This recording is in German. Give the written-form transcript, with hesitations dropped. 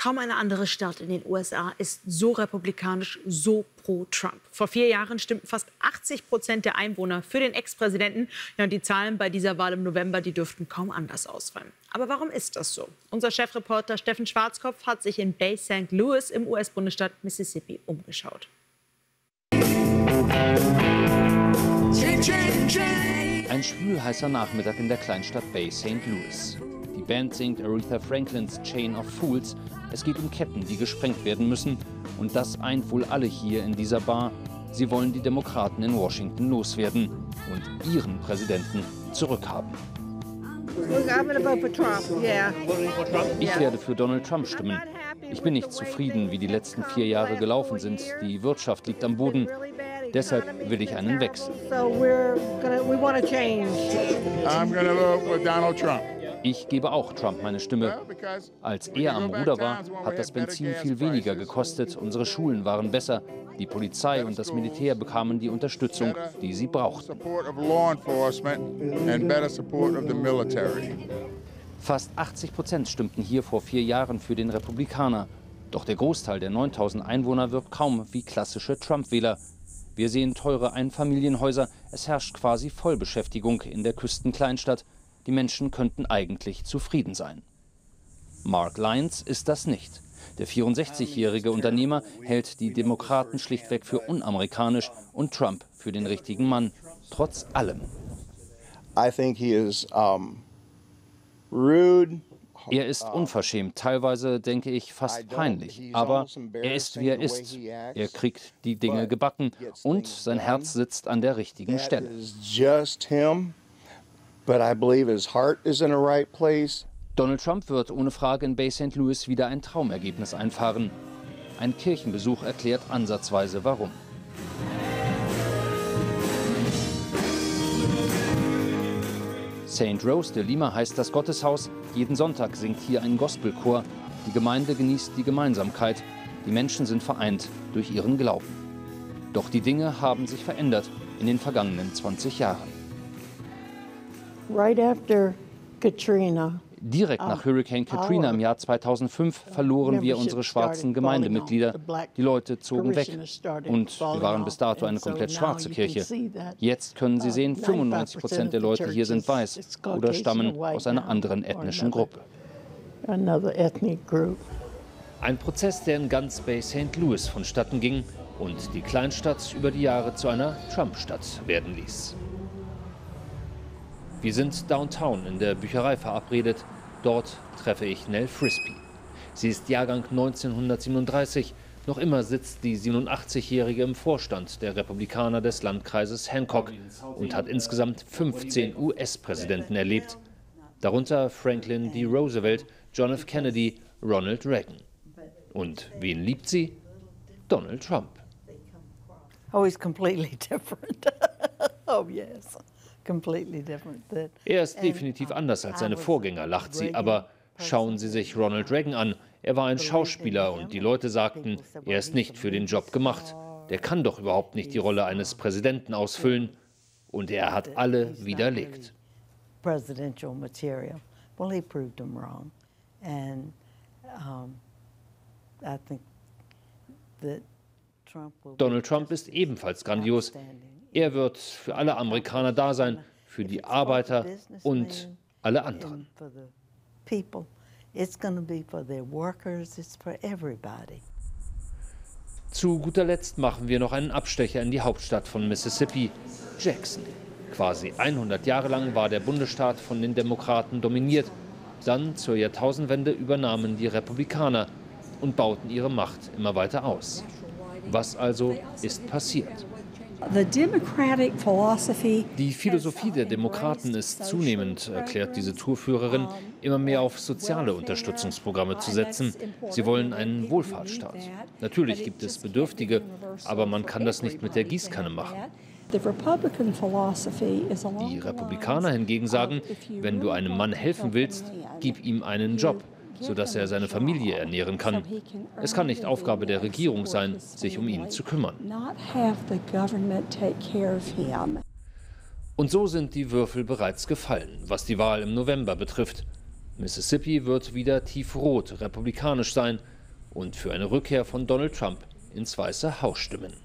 Kaum eine andere Stadt in den USA ist so republikanisch, so pro Trump. Vor 4 Jahren stimmten fast 80% der Einwohner für den Ex-Präsidenten. Ja, und die Zahlen bei dieser Wahl im November, die dürften kaum anders ausfallen. Aber warum ist das so? Unser Chefreporter Steffen Schwarzkopf hat sich in Bay St. Louis im US-Bundesstaat Mississippi umgeschaut. Ein schwülheißer Nachmittag in der Kleinstadt Bay St. Louis. Die Band singt Aretha Franklins Chain of Fools. Es geht um Ketten, die gesprengt werden müssen. Und das eint wohl alle hier in dieser Bar. Sie wollen die Demokraten in Washington loswerden und ihren Präsidenten zurückhaben. Ich werde für Donald Trump stimmen. Ich bin nicht zufrieden, wie die letzten 4 Jahre gelaufen sind. Die Wirtschaft liegt am Boden. Deshalb will ich einen Wechsel. Ich gebe auch Trump meine Stimme. Als er am Ruder war, hat das Benzin viel weniger gekostet. Unsere Schulen waren besser. Die Polizei und das Militär bekamen die Unterstützung, die sie brauchten. Fast 80% stimmten hier vor 4 Jahren für den Republikaner. Doch der Großteil der 9000 Einwohner wirkt kaum wie klassische Trump-Wähler. Wir sehen teure Einfamilienhäuser. Es herrscht quasi Vollbeschäftigung in der Küstenkleinstadt. Die Menschen könnten eigentlich zufrieden sein. Mark Lyons ist das nicht. Der 64-jährige Unternehmer hält die Demokraten schlichtweg für unamerikanisch und Trump für den richtigen Mann, trotz allem. Er ist unverschämt, teilweise denke ich fast peinlich, aber er ist, wie er ist. Er kriegt die Dinge gebacken und sein Herz sitzt an der richtigen Stelle. Donald Trump wird ohne Frage in Bay St. Louis wieder ein Traumergebnis einfahren. Ein Kirchenbesuch erklärt ansatzweise warum. St. Rose de Lima heißt das Gotteshaus. Jeden Sonntag singt hier ein Gospelchor. Die Gemeinde genießt die Gemeinsamkeit. Die Menschen sind vereint durch ihren Glauben. Doch die Dinge haben sich verändert in den vergangenen 20 Jahren. Direkt nach Hurricane Katrina im Jahr 2005 verloren wir unsere schwarzen Gemeindemitglieder. Die Leute zogen weg und wir waren bis dato eine komplett schwarze Kirche. Jetzt können Sie sehen, 95% der Leute hier sind weiß oder stammen aus einer anderen ethnischen Gruppe. Ein Prozess, der in ganz Bay St. Louis vonstatten ging und die Kleinstadt über die Jahre zu einer Trump-Stadt werden ließ. Wir sind downtown in der Bücherei verabredet. Dort treffe ich Nell Frisbee. Sie ist Jahrgang 1937. Noch immer sitzt die 87-Jährige im Vorstand der Republikaner des Landkreises Hancock und hat insgesamt 15 US-Präsidenten erlebt. Darunter Franklin D. Roosevelt, John F. Kennedy, Ronald Reagan. Und wen liebt sie? Donald Trump. Oh, he's completely different. Oh, yes. Er ist definitiv anders als seine Vorgänger, lacht sie. Aber schauen Sie sich Ronald Reagan an. Er war ein Schauspieler und die Leute sagten, er ist nicht für den Job gemacht. Der kann doch überhaupt nicht die Rolle eines Präsidenten ausfüllen. Und er hat alle widerlegt. Donald Trump ist ebenfalls grandios. Er wird für alle Amerikaner da sein, für die Arbeiter und alle anderen. Zu guter Letzt machen wir noch einen Abstecher in die Hauptstadt von Mississippi, Jackson. Quasi 100 Jahre lang war der Bundesstaat von den Demokraten dominiert. Dann zur Jahrtausendwende übernahmen die Republikaner und bauten ihre Macht immer weiter aus. Was also ist passiert? Die Philosophie der Demokraten ist zunehmend, erklärt diese Tourführerin, immer mehr auf soziale Unterstützungsprogramme zu setzen. Sie wollen einen Wohlfahrtsstaat. Natürlich gibt es Bedürftige, aber man kann das nicht mit der Gießkanne machen. Die Republikaner hingegen sagen, wenn du einem Mann helfen willst, gib ihm einen Job, sodass er seine Familie ernähren kann. Es kann nicht Aufgabe der Regierung sein, sich um ihn zu kümmern. Und so sind die Würfel bereits gefallen, was die Wahl im November betrifft. Mississippi wird wieder tiefrot republikanisch sein. und für eine Rückkehr von Donald Trump ins Weiße Haus stimmen.